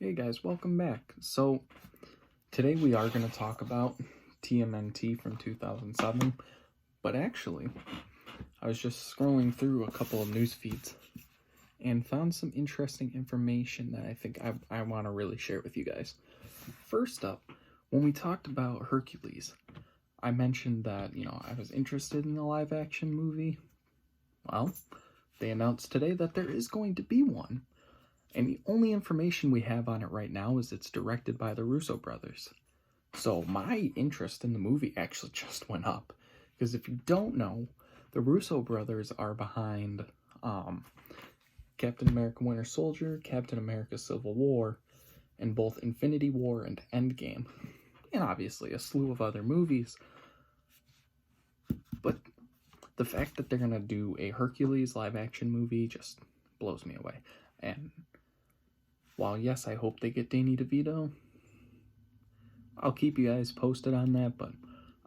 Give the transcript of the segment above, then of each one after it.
Hey guys, welcome back. So, today we are going to talk about TMNT from 2007, but actually, I was just scrolling through a couple of news feeds and found some interesting information that I think I want to really share with you guys. First up, when we talked about Hercules, I mentioned that, I was interested in the live action movie. Well, they announced today that there is going to be one. And the only information we have on it right now is it's directed by the Russo brothers. So my interest in the movie actually just went up. Because if you don't know, the Russo brothers are behind Captain America Winter Soldier, Captain America Civil War, and both Infinity War and Endgame. And obviously a slew of other movies. But the fact that they're going to do a Hercules live action movie just blows me away. And while yes, I hope they get Danny DeVito, I'll keep you guys posted on that, but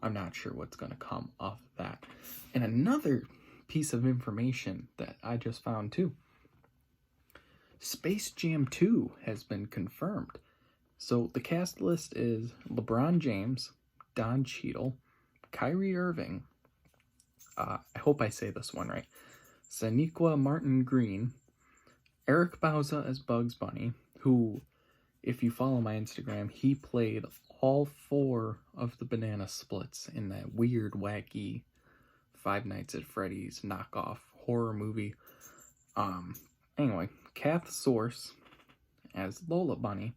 I'm not sure what's going to come of that. And another piece of information that I just found too. Space Jam 2 has been confirmed. So the cast list is LeBron James, Don Cheadle, Kyrie Irving, I hope I say this one right, Sonequa Martin Green, Eric Bauza as Bugs Bunny, who, if you follow my Instagram, he played all 4 of the banana splits in that weird, wacky Five Nights at Freddy's knockoff horror movie. Anyway, Kath Source as Lola Bunny.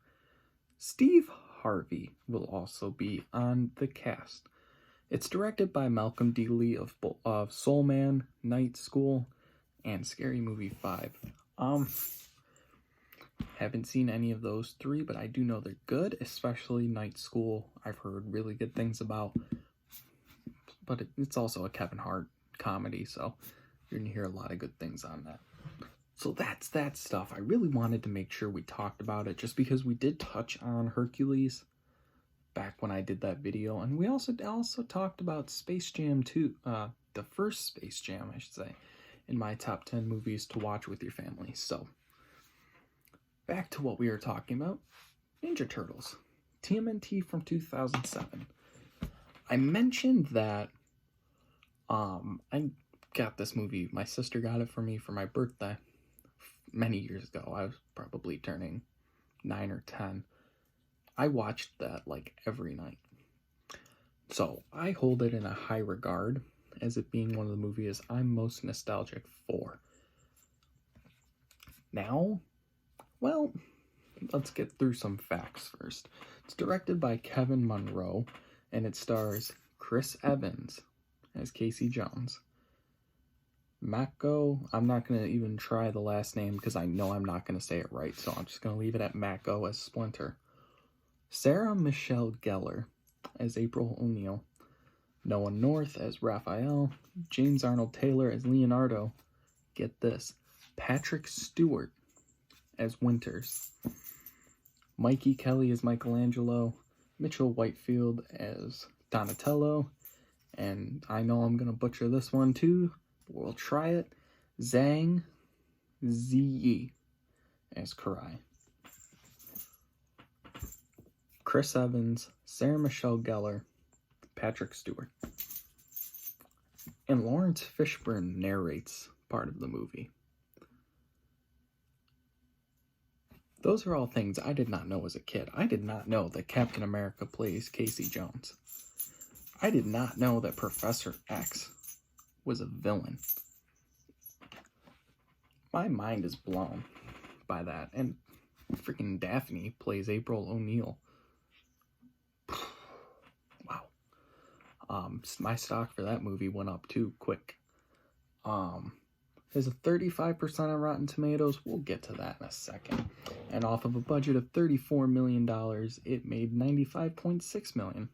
Steve Harvey will also be on the cast. It's directed by Malcolm D. Lee of Soul Man, Night School, and Scary Movie 5. Haven't seen any of those 3, but I do know they're good, especially Night School. I've heard really good things about, but it's also a Kevin Hart comedy, so you're going to hear a lot of good things on that. So that's that stuff. I really wanted to make sure we talked about it, just because we did touch on Hercules back when I did that video, and we also talked about Space Jam 2, the first Space Jam, I should say, in my top 10 movies to watch with your family. So back to what we were talking about, Ninja Turtles, TMNT from 2007. I mentioned that I got this movie, my sister got it for me for my birthday many years ago. I was probably turning 9 or 10. I watched that like every night. So I hold it in a high regard as it being one of the movies I'm most nostalgic for. Now, well, let's get through some facts first. It's directed by Kevin Munro, and it stars Chris Evans as Casey Jones. Mako, I'm not going to even try the last name because I know I'm not going to say it right, so I'm just going to leave it at Mako as Splinter. Sarah Michelle Gellar as April O'Neil. Noah North as Raphael. James Arnold Taylor as Leonardo. Get this, Patrick Stewart as Winters. Mikey Kelly as Michelangelo. Mitchell Whitefield as Donatello. And I know I'm going to butcher this one too, but we'll try it. Zhang Ziyi as Karai. Chris Evans, Sarah Michelle Gellar, Patrick Stewart. And Lawrence Fishburne narrates part of the movie. Those are all things I did not know as a kid. I did not know that Captain America plays Casey Jones. I did not know that Professor X was a villain. My mind is blown by that. And freaking Daphne plays April O'Neil. Wow. My stock for that movie went up too quick. There's a 35% on Rotten Tomatoes. We'll get to that in a second. And off of a budget of $34 million, it made $95.6 million.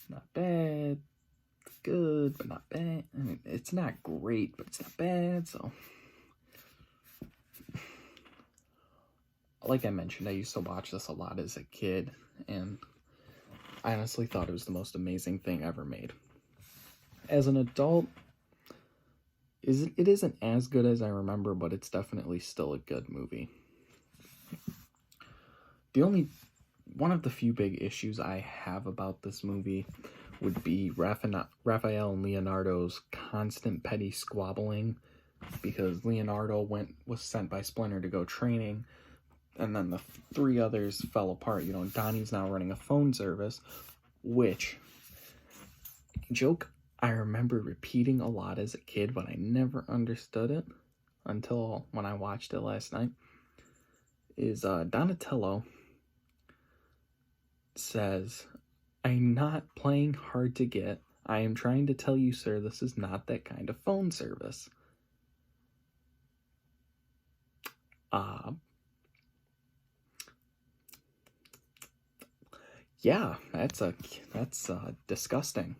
Not bad. It's good, but not bad. I mean, it's not great, but it's not bad, so. Like I mentioned, I used to watch this a lot as a kid, and I honestly thought it was the most amazing thing ever made. As an adult, it isn't as good as I remember, but it's definitely still a good movie. One of the few big issues I have about this movie would be Raphael and Leonardo's constant petty squabbling, because Leonardo was sent by Splinter to go training, and then the three others fell apart. Donnie's now running a phone service, which joke I remember repeating a lot as a kid, but I never understood it until when I watched it last night, is Donatello says, "I'm not playing hard to get. I am trying to tell you, sir, this is not that kind of phone service." Yeah, that's disgusting.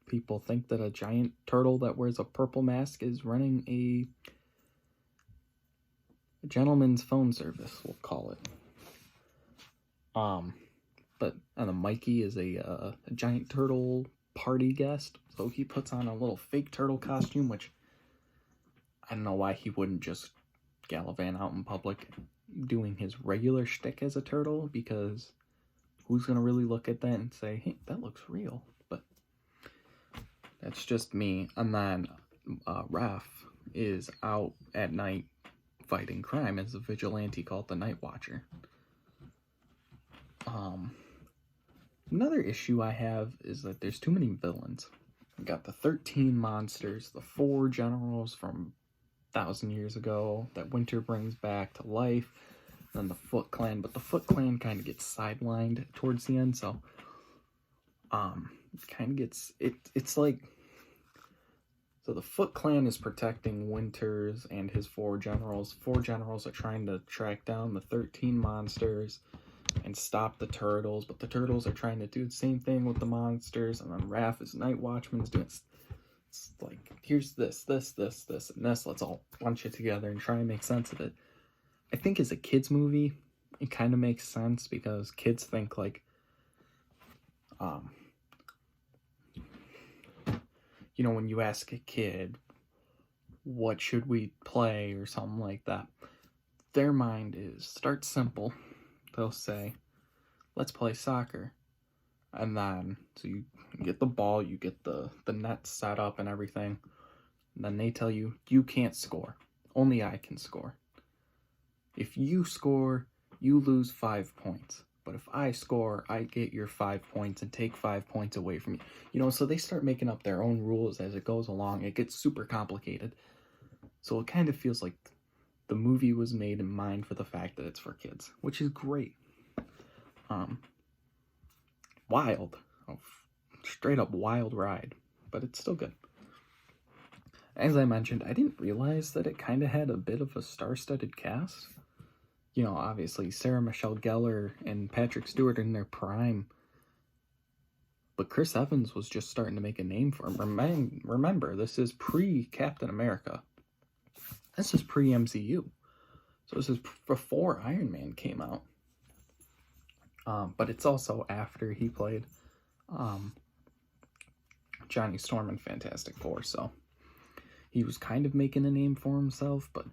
People think that a giant turtle that wears a purple mask is running a gentleman's phone service, we'll call it. And the Mikey is a giant turtle party guest, so he puts on a little fake turtle costume, which I don't know why he wouldn't just gallivant out in public doing his regular shtick as a turtle, because who's gonna really look at that and say, hey, that looks real? But that's just me. And then Raph is out at night fighting crime as a vigilante called the Night Watcher. Another issue I have is that there's too many villains. We got the 13 monsters, the 4 generals from 1,000 years ago that Winter brings back to life, then the Foot Clan, but the Foot Clan kind of gets sidelined towards the end, so it kind of gets it's like, so the Foot Clan is protecting Winters and his 4 generals. 4 generals are trying to track down the 13 monsters and stop the turtles, but the turtles are trying to do the same thing with the monsters, and then Raph as Night Watchman's doing it's like, here's this, and this. Let's all bunch it together and try and make sense of it. I think as a kid's movie, it kind of makes sense, because kids think like, when you ask a kid, what should we play or something like that, their mind is, start simple. They'll say, let's play soccer. And then, so you get the ball, you get the net set up and everything. And then they tell you, you can't score. Only I can score. If you score, you lose 5 points. But if I score, I get your 5 points and take 5 points away from you. So they start making up their own rules as it goes along. It gets super complicated. So it kind of feels like the movie was made in mind for the fact that it's for kids, which is great. Wild. Straight up wild ride. But it's still good. As I mentioned, I didn't realize that it kind of had a bit of a star-studded cast. Obviously, Sarah Michelle Gellar and Patrick Stewart in their prime. But Chris Evans was just starting to make a name for him. Remember, this is pre-Captain America. This is pre-MCU. So this is before Iron Man came out. But it's also after he played Johnny Storm in Fantastic Four. So he was kind of making a name for himself. But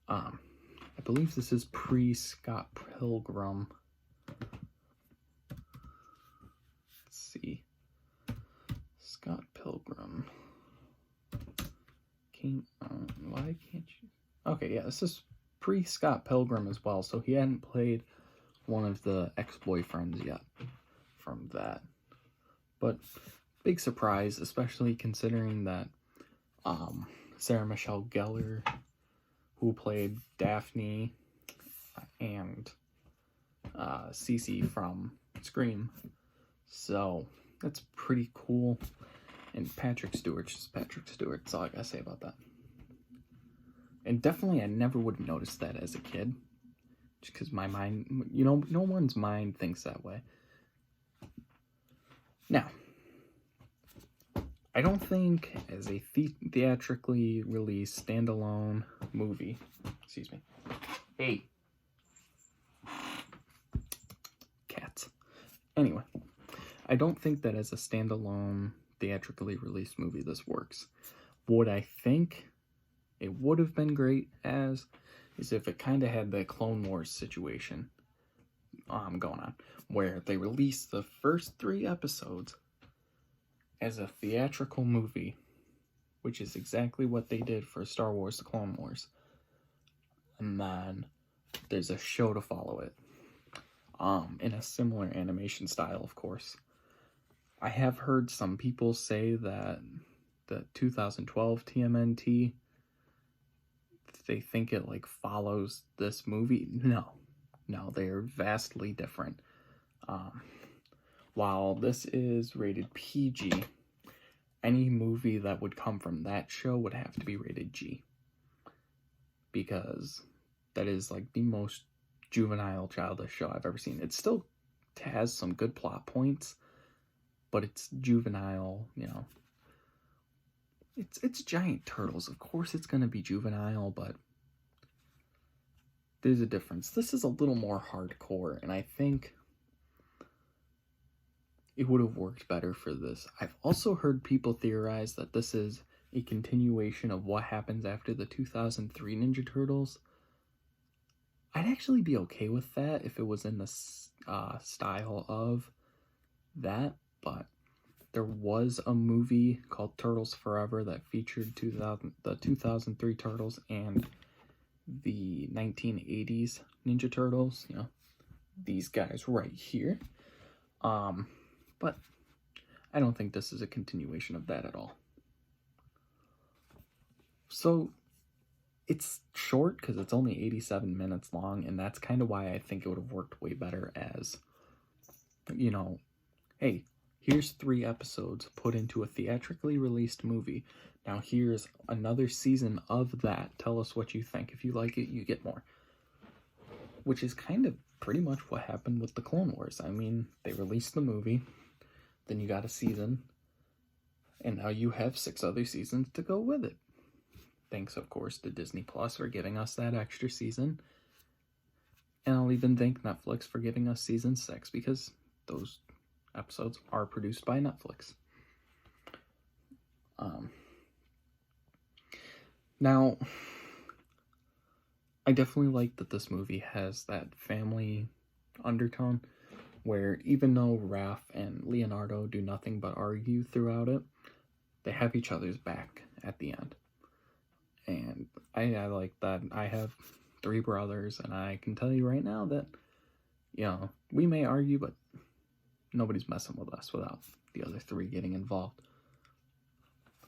I believe this is pre-Scott Pilgrim. Let's see. Scott Pilgrim came on. Why can't you? Okay, yeah, this is pre-Scott Pilgrim as well, so he hadn't played one of the ex-boyfriends yet from that. But big surprise, especially considering that Sarah Michelle Gellar, who played Daphne and Cece from Scream, so that's pretty cool. And Patrick Stewart's just Patrick Stewart. That's all I gotta say about that. And definitely I never would have noticed that as a kid. Just because my mind, no one's mind thinks that way. Now, I don't think as a theatrically released standalone movie, hey, cats. Anyway, I don't think that as a standalone theatrically released movie this works. What I think it would have been great as is if it kind of had the Clone Wars situation. going on, where they released the first 3 episodes as a theatrical movie, which is exactly what they did for Star Wars The Clone Wars. And then there's a show to follow it, in a similar animation style, of course. I have heard some people say that the 2012 TMNT, they think it like follows this movie. No, they are vastly different. While this is rated PG, any movie that would come from that show would have to be rated G, because that is like the most juvenile, childish show I've ever seen. It still has some good plot points, but it's juvenile, you know. It's giant turtles. Of course it's going to be juvenile, but there's a difference. This is a little more hardcore, and I think it would have worked better for this. I've also heard people theorize that this is a continuation of what happens after the 2003 Ninja Turtles. I'd actually be okay with that if it was in the style of that, but there was a movie called Turtles Forever that featured the 2003 Turtles and the 1980s Ninja Turtles, you know, these guys right here. But I don't think this is a continuation of that at all. So it's short because it's only 87 minutes long, and that's kind of why I think it would have worked way better as, you know, hey, here's 3 episodes put into a theatrically released movie. Now here's another season of that. Tell us what you think. If you like it, you get more. Which is kind of pretty much what happened with the Clone Wars. I mean, they released the movie, then you got a season, and now you have 6 other seasons to go with it. Thanks, of course, to Disney Plus for giving us that extra season. And I'll even thank Netflix for giving us season 6, because those episodes are produced by Netflix. Now, I definitely like that this movie has that family undertone, where even though Raph and Leonardo do nothing but argue throughout it, they have each other's back at the end. And I like that. I have 3 brothers, and I can tell you right now that, you know, we may argue, but nobody's messing with us without the other 3 getting involved.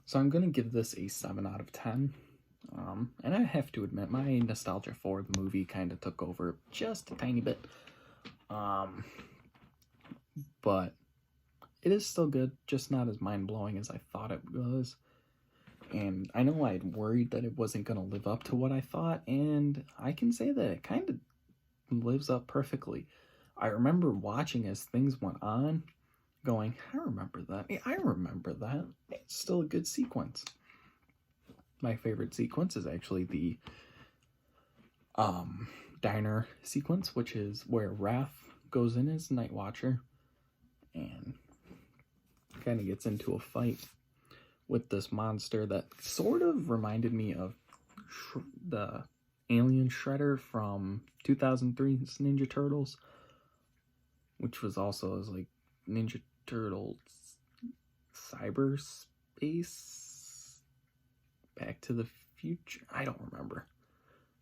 So I'm going to give this a 7 out of 10. And I have to admit, my nostalgia for the movie kind of took over just a tiny bit. But it is still good, just not as mind-blowing as I thought it was. And I know I had worried that it wasn't going to live up to what I thought, and I can say that it kind of lives up perfectly. I remember watching as things went on, going, I remember that. I remember that. It's still a good sequence. My favorite sequence is actually the diner sequence, which is where Raph goes in as Night Watcher and kind of gets into a fight with this monster that sort of reminded me of the alien Shredder from 2003's Ninja Turtles, which was also as like Ninja Turtles Cyberspace, Back to the Future. I don't remember.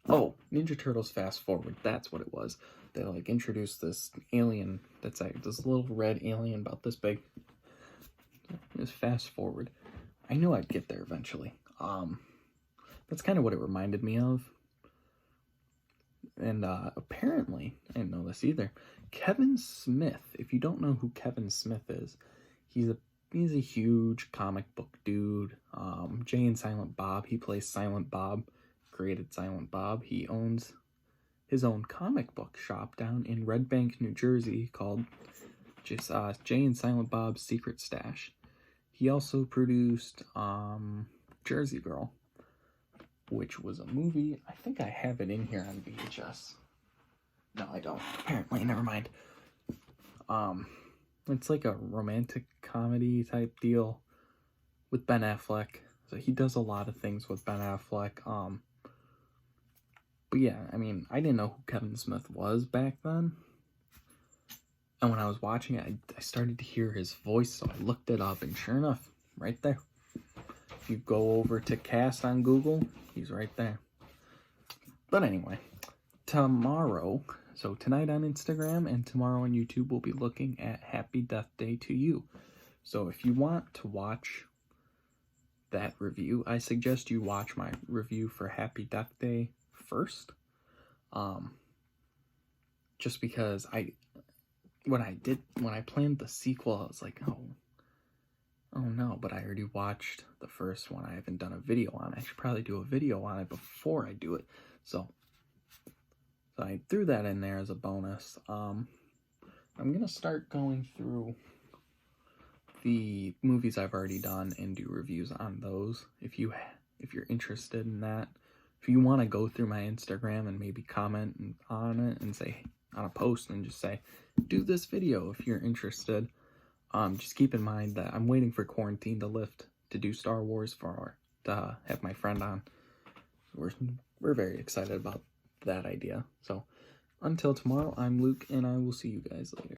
Oh, Ninja Turtles Fast Forward. That's what it was. They like introduced this alien that's like this little red alien about this big. It was Fast Forward. I knew I'd get there eventually. That's kind of what it reminded me of. And apparently, I didn't know this either, Kevin Smith, if you don't know who Kevin Smith is, he's a huge comic book dude. Jay and Silent Bob, he plays Silent Bob, created Silent Bob. He owns his own comic book shop down in Red Bank, New Jersey, called just Jay and Silent Bob's Secret Stash. He also produced Jersey Girl, which was a movie. I think I have it in here on VHS. No, I don't. Apparently, never mind. It's like a romantic comedy type deal with Ben Affleck. So he does a lot of things with Ben Affleck. But yeah, I mean, I didn't know who Kevin Smith was back then. And when I was watching it, I started to hear his voice, so I looked it up, and sure enough, right there. If you go over to Cast on Google, he's right there. But anyway, tomorrow, so tonight on Instagram and tomorrow on YouTube, we'll be looking at Happy Death Day to You. So if you want to watch that review, I suggest you watch my review for Happy Death Day first. Just because when I planned the sequel, I was like, oh no, but I already watched the first one. I haven't done a video on it. I should probably do a video on it before I do it. So I threw that in there as a bonus. I'm gonna start going through the movies I've already done and do reviews on those. If you're interested in that, if you want to go through my Instagram and maybe comment on it and say on a post and just say, do this video if you're interested. Just keep in mind that I'm waiting for quarantine to lift to do Star Wars to have my friend on. We're very excited about that idea. So until tomorrow, I'm Luke, and I will see you guys later.